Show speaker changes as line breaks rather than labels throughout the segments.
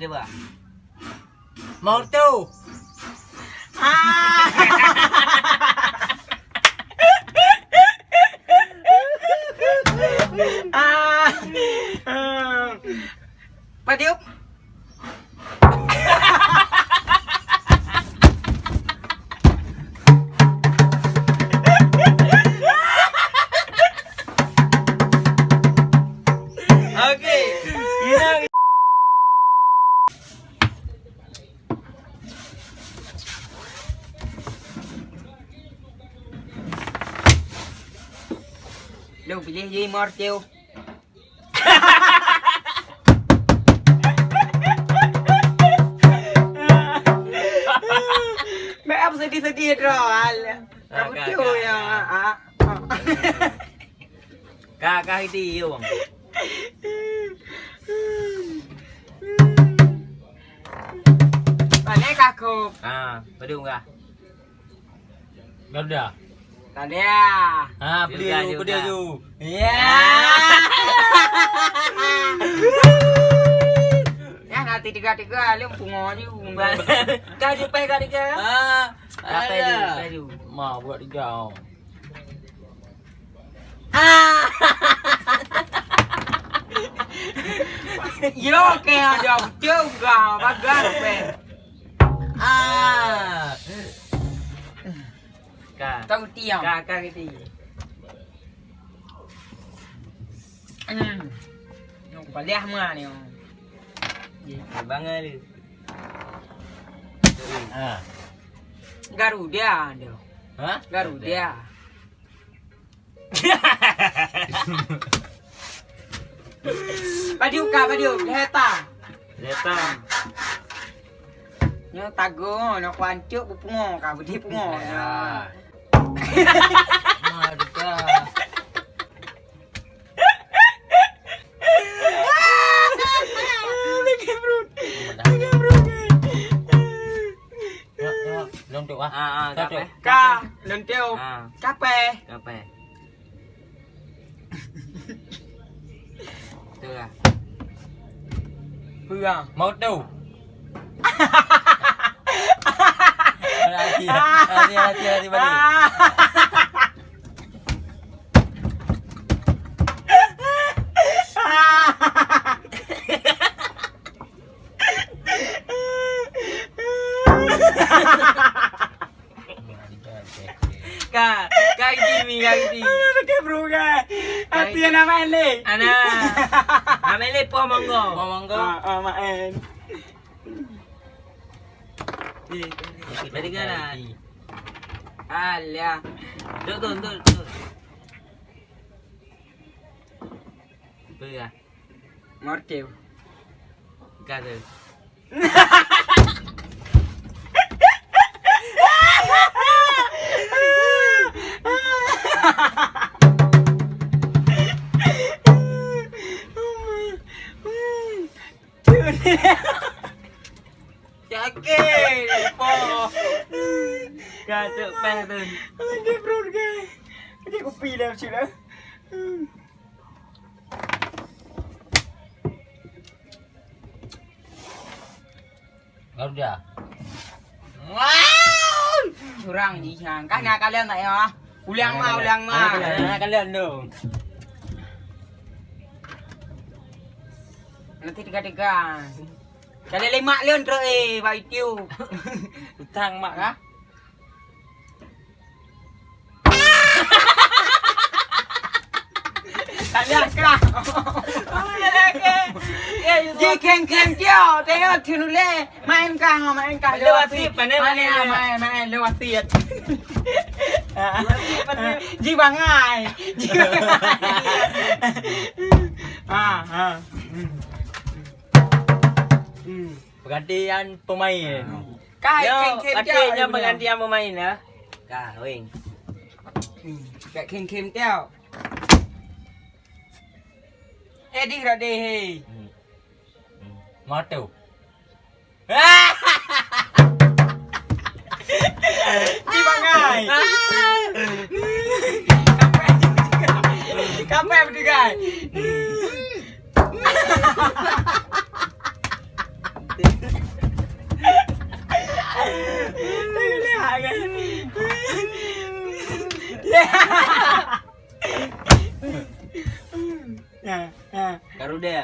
coba.
Mau tuh.
Pak Diop. Oke, ini đâu pilih je Marcel. Mẹ em sedih-sedih rồi. Kamu tuh ya.
Kakak itu iya bang.
Tadi kakak.
Berdua enggak? Garuda.
Tadi ya.
Berdua ju.
Iya. Ya nanti tiga-tiga lu pungonya.
Kaju pe kadiga.
Kaju.
Mau buat tiga.
Yo kayak ada juga bagar pe. Tahu tiang.
Kakak itu.
Yung palih mga niyo.
Bangal.
Garuda ando.
Hah?
Garuda. Padiu ka, padiu, leheta.
Leta.
Nyo tago, no kwancuk pupungo ka, budi pungo.
Maduka. Lontok
Ka, lentil. Kape.
Kape.
Tuh lah. Pulang.
Mau tu. Hati balik.
Kak Jimmy. Dekat bro kan. Hati anak main le.
Amele po monggo.
Main.
Balik kanan.
Alah.
Duduk. Bega.
Marcel.
Gagal.
Yakin. Po.
Gagal peh tu.
Ada bro kan. Dia kopi dah sudah.
Garuda.
Wow. Curang ni sang. Kan kalian tak ya? Ulang mah.
Kalian dong.
Nanti tiga. Kali 5 leon terus bagi tiu.
Utang mak kah?
Tanya kah? Ji keng dia, tengok tunule main kah.
Lewat sip,
main lewat sip. Ji bangai.
Pergantian pemain.
Keng
pergantian pemain ya. Kawin.
Kek keng dia. Di rade he.
Matu.
Ji bangai. Kape bertiga.
Garuda.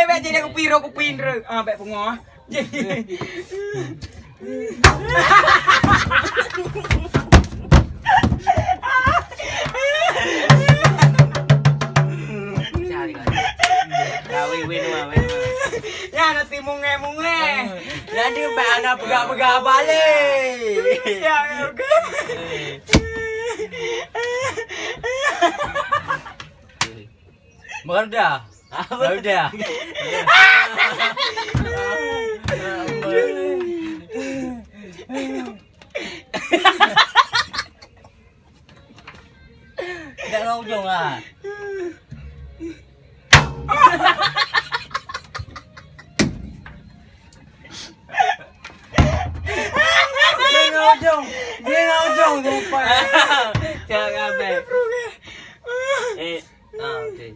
Bek jadi aku pinro. Bek pengoh. Cari kan.
Win.
Ya nanti munge.
Jadi mbak anak pegak balik.
Ya oke.
Garuda. Garuda. Tidak mau ujung lah. Dia ngojong sumpah. Jangan kabeh. Oke.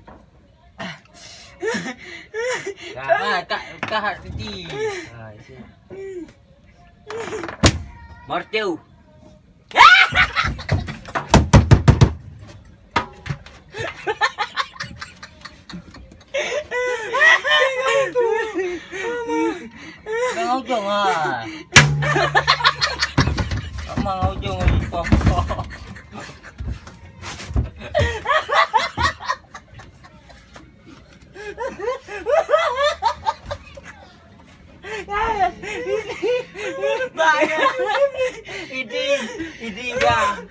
Kak titi. Martiu. Kang ujung ah. Mang ujung ipo. Ini enggak.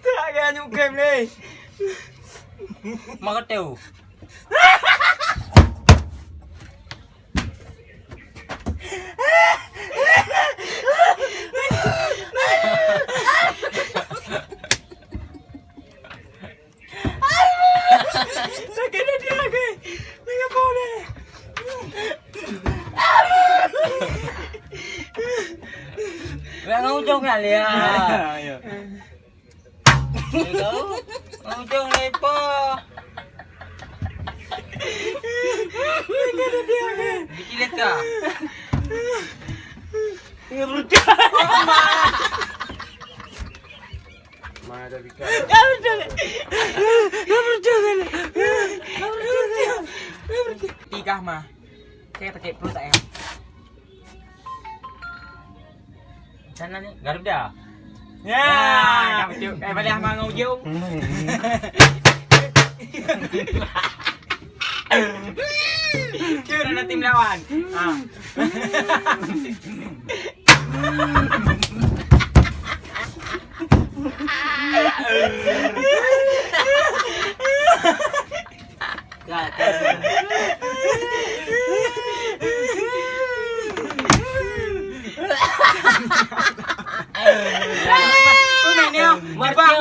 Tak agak nyukem ni.
Mak tahu.
Sakit dia lagi. Enggak boleh.
Kang ujung lah dia. Ayo. Ujung lepo. Dikit ka. Ini berucap.
Mana ada bika?
Tiga mah. Kayak pakai perut tak ya?
Sana nih, Garuda.
Ya, balik sama ngujung. Kira tim lawan.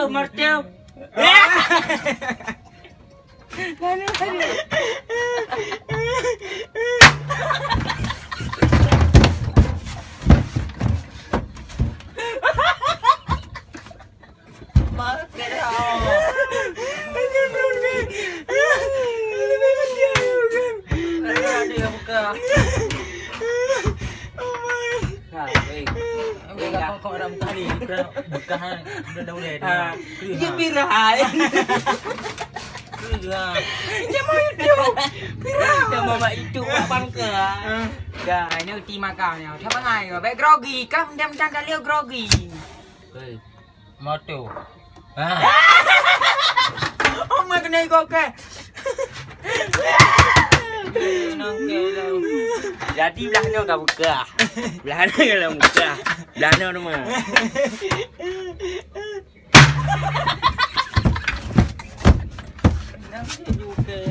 Martiu.
Iya viral. Ya mau itu. Viral.
Ya mama itu apa ke?
Ya, ini uti makannya. Siapa ngai? Baik grogi. Kau macam kali grogi.
Martiu.
Oh, mak kena ikut ke?
Jadi belahnya kau buka. Belahnya kalau buka. Belahnya nama. Namanya juga.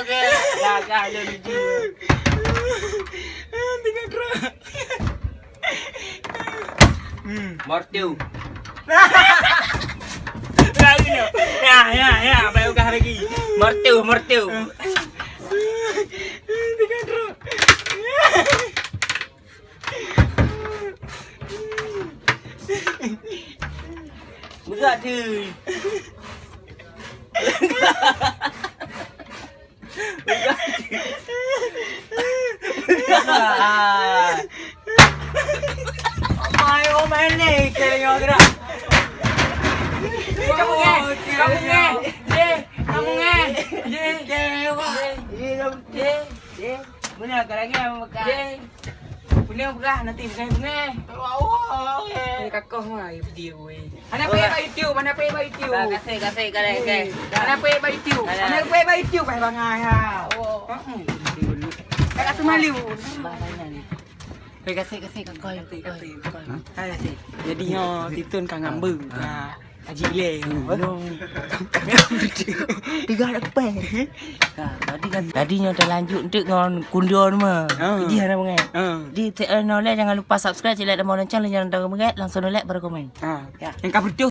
Oke. Jaga aja biji.
Tiga kerak.
Martiu.
Lagi ni. Ya, baik udah lagi.
Martiu.
Tiga kerak.
tu.
Mai main ni kena gerak. Kamu nge.
Mana kau lagi yang makan?
Punya berah nanti bunga. Kakak mai video weh. Anak pergi buat YouTube, anak pergi buat YouTube.
Kasih kalau kan.
Anak pergi buat YouTube. Anak pergi buat YouTube pai bangai ha. Kakak tu malu.
Kasih kau.
Hai. Jadi titun kang ngambil. Haji le. Tiga anak pe.
Tadinya dah lanjut untuk ngon kundur mah. Dia nak mengat. Di nolak jangan lupa subscribe, like dan lonceng jangan lupa mengat, langsung nolak baru komen.
Yang kau betul